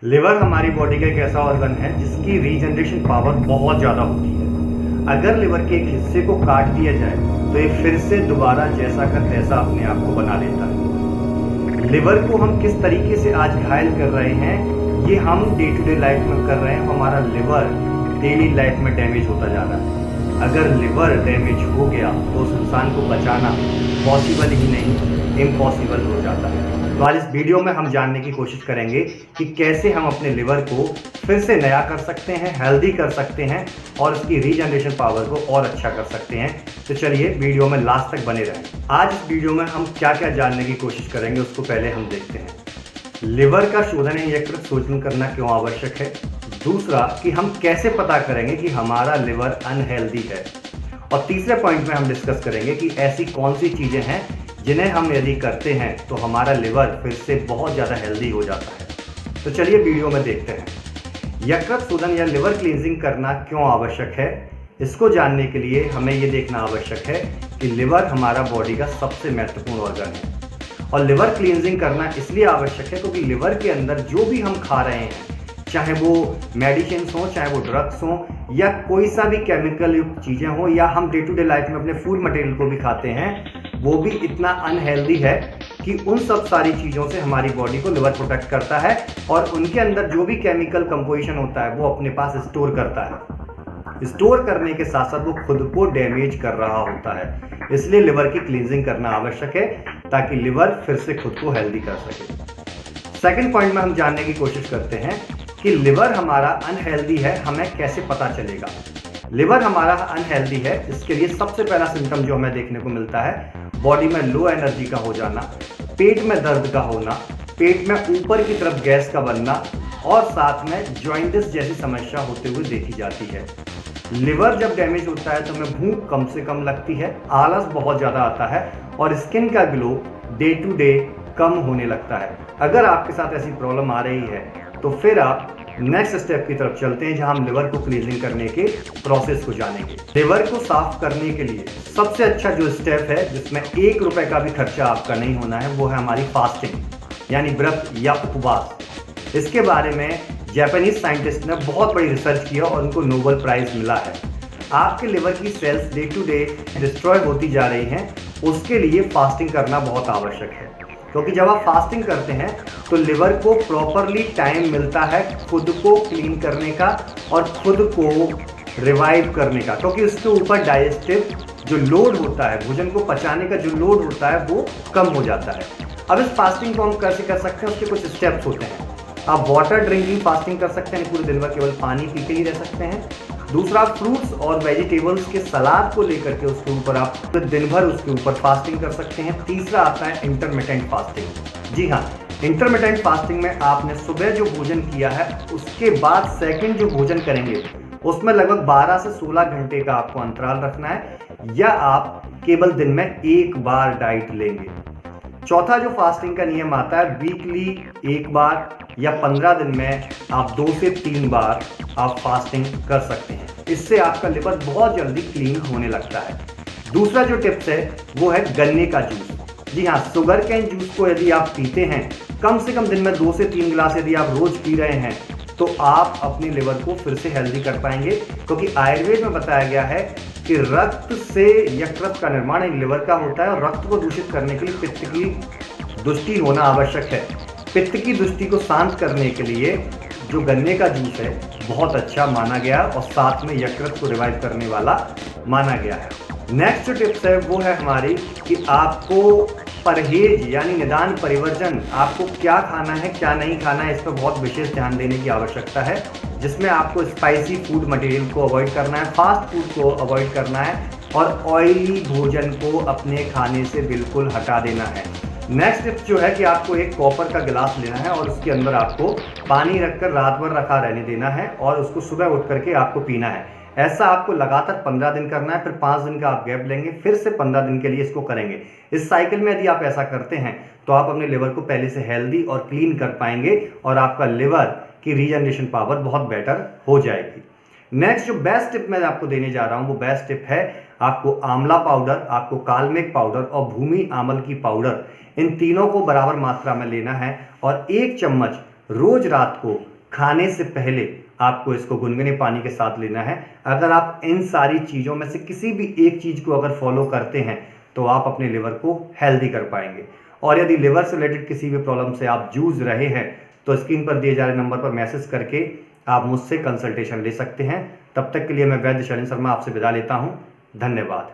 Liver हमारी body का एक ऐसा ऑर्गन है जिसकी रीजनरेशन पावर बहुत ज़्यादा होती है। अगर लिवर के एक हिस्से को काट दिया जाए तो ये फिर से दोबारा जैसा का तैसा अपने आप को बना लेता है। लिवर को हम किस तरीके से आज घायल कर रहे हैं, ये हम डे टू डे लाइफ में कर रहे हैं। हमारा लिवर डेली लाइफ में डैमेज होता जा रहा है। अगर लिवर डैमेज हो गया तो उस इंसान को बचाना पॉसिबल ही नहीं, इम्पॉसिबल हो जाता है। तो आज इस वीडियो में हम जानने की कोशिश करेंगे कि कैसे हम अपने लिवर को फिर से नया कर सकते हैं, हेल्दी कर सकते हैं और उसकी रीजनरेशन पावर को और अच्छा कर सकते हैं। तो चलिए वीडियो में लास्ट तक बने रहें। आज इस वीडियो में हम क्या क्या जानने की कोशिश करेंगे उसको पहले हम देखते हैं। लिवर का शोधन या यकृत शोधन करना क्यों आवश्यक है। दूसरा कि हम कैसे पता करेंगे कि हमारा लिवर अनहेल्दी है। और तीसरे पॉइंट में हम डिस्कस करेंगे कि ऐसी कौन सी चीज़ें हैं जिन्हें हम यदि करते हैं तो हमारा लिवर फिर से बहुत ज़्यादा हेल्दी हो जाता है। तो चलिए वीडियो में देखते हैं। यकृत शोधन या लिवर क्लींजिंग करना क्यों आवश्यक है, इसको जानने के लिए हमें ये देखना आवश्यक है कि लिवर हमारा बॉडी का सबसे महत्वपूर्ण ऑर्गन है। और लिवर क्लींजिंग करना इसलिए आवश्यक है क्योंकि लिवर के अंदर जो भी हम खा रहे हैं, चाहे वो मेडिसिन हो, चाहे वो ड्रग्स हो, या कोई सा भी केमिकल युक्त चीज़ें हो, या हम डे टू डे लाइफ में अपने फूड मटेरियल को भी खाते हैं, वो भी इतना अनहेल्दी है कि उन सब सारी चीज़ों से हमारी बॉडी को लिवर प्रोटेक्ट करता है और उनके अंदर जो भी केमिकल कंपोजिशन होता है वो अपने पास स्टोर करता है। स्टोर करने के साथ साथ वो खुद को डैमेज कर रहा होता है। इसलिए लिवर की क्लींजिंग करना आवश्यक है ताकि लिवर फिर से खुद को हेल्दी कर सके। सेकेंड पॉइंट में हम जानने की कोशिश करते हैं कि लिवर हमारा अनहेल्दी है, हमें कैसे पता चलेगा। लिवर हमारा अनहेल्दी है, इसके लिए सबसे पहला सिम्टम जो हमें देखने को मिलता है, बॉडी में लो एनर्जी का हो जाना, पेट में दर्द का होना, पेट में ऊपर की तरफ गैस का बनना और साथ में जॉइंटिस जैसी समस्या होते हुए देखी जाती है। लिवर जब डैमेज होता है तो हमें भूख कम से कम लगती है, आलस बहुत ज़्यादा आता है और स्किन का ग्लो डे टू डे कम होने लगता है। अगर आपके साथ ऐसी प्रॉब्लम आ रही है तो फिर आप नेक्स्ट स्टेप की तरफ चलते हैं जहां हम लिवर को क्लीनिंग करने के प्रोसेस को जानेंगे। लिवर को साफ करने के लिए सबसे अच्छा जो स्टेप है, जिसमें 1 रुपए का भी खर्चा आपका नहीं होना है, वो है हमारी फास्टिंग यानी व्रत या उपवास। इसके बारे में जापानीज साइंटिस्ट ने बहुत बड़ी रिसर्च किया और उनको नोबेल प्राइज मिला है। आपके लिवर की cells day to day destroy होती जा रही हैं, उसके लिए फास्टिंग करना बहुत आवश्यक है। क्योंकि जब आप फास्टिंग करते हैं तो लिवर को प्रॉपरली टाइम मिलता है खुद को क्लीन करने का और खुद को रिवाइव करने का, क्योंकि उसके ऊपर डाइजेस्टिव जो लोड होता है, भोजन को पचाने का जो लोड होता है वो कम हो जाता है। अब इस फास्टिंग को हम कैसे कर सकते हैं, उसके कुछ स्टेप्स होते हैं। आप वाटर ड्रिंकिंग फास्टिंग कर सकते हैं, पूरे दिन भर केवल पानी पी के ही रह सकते हैं। दूसरा, फ्रूट्स और वेजिटेबल्स के सलाद को लेकर के उसके ऊपर आप दिन भर उसके ऊपर फास्टिंग कर सकते हैं। तीसरा आता है इंटरमिटेंट फास्टिंग। जी हाँ, इंटरमिटेंट फास्टिंग में आपने सुबह जो भोजन किया है उसके बाद सेकंड जो भोजन करेंगे उसमें लगभग 12 से 16 घंटे का आपको अंतराल रखना है, या आप केवल दिन में 1 बार डाइट लेंगे। चौथा जो फास्टिंग का नियम आता है, वीकली 1 बार या 15 दिन में आप 2 से 3 बार आप फास्टिंग कर सकते हैं। इससे आपका लिवर बहुत जल्दी क्लीन होने लगता है। दूसरा जो टिप्स है वो है गन्ने का जूस। जी हाँ, शुगर कैन जूस को यदि आप पीते हैं, कम से कम दिन में 2 से 3 गिलास यदि आप रोज पी रहे हैं तो आप अपने लिवर को फिर से हेल्दी कर पाएंगे। क्योंकि आयुर्वेद में बताया गया है कि रक्त से यकृत का निर्माण एक लिवर का होता है और रक्त को दूषित करने के लिए पित्त की दुष्टि होना आवश्यक है। पित्त की दुष्टि को शांत करने के लिए जो गन्ने का जूस है बहुत अच्छा माना गया और साथ में यकृत को रिवाइव करने वाला माना गया है। नेक्स्ट जो टिप्स है वो है हमारी कि आपको परहेज यानी निदान परिवर्जन, आपको क्या खाना है क्या नहीं खाना है, इस पर बहुत विशेष ध्यान देने की आवश्यकता है। जिसमें आपको स्पाइसी फूड मटेरियल को अवॉइड करना है, फास्ट फूड को अवॉइड करना है और ऑयली भोजन को अपने खाने से बिल्कुल हटा देना है। नेक्स्ट टिप्स जो है कि आपको एक कॉपर का गिलास लेना है और उसके अंदर आपको पानी रखकर रात भर रखा रहने देना है और उसको सुबह उठ करके आपको पीना है। ऐसा आपको लगातार 15 दिन करना है, फिर 5 दिन का आप गैप लेंगे, फिर से 15 दिन के लिए इसको करेंगे। इस साइकिल में यदि आप ऐसा करते हैं तो आप अपने लिवर को पहले से हेल्दी और क्लीन कर पाएंगे और आपका लिवर की रीजनरेशन पावर बहुत बेटर हो जाएगी। नेक्स्ट जो बेस्ट टिप मैं आपको देने जा रहा हूं वो बेस्ट टिप है, आपको आंवला पाउडर, आपको कालमेघ पाउडर और भूमि आमल की पाउडर, इन तीनों को बराबर मात्रा में लेना है और 1 चम्मच रोज रात को खाने से पहले आपको इसको गुनगुने पानी के साथ लेना है। अगर आप इन सारी चीज़ों में से किसी भी एक चीज़ को अगर फॉलो करते हैं तो आप अपने लिवर को हेल्दी कर पाएंगे। और यदि लिवर से रिलेटेड किसी भी प्रॉब्लम से आप जूझ रहे हैं तो स्क्रीन पर दिए जा रहे नंबर पर मैसेज करके आप मुझसे कंसल्टेशन ले सकते हैं। तब तक के लिए मैं वैद्य शैलेंद्र शर्मा आपसे विदा लेता हूं। धन्यवाद।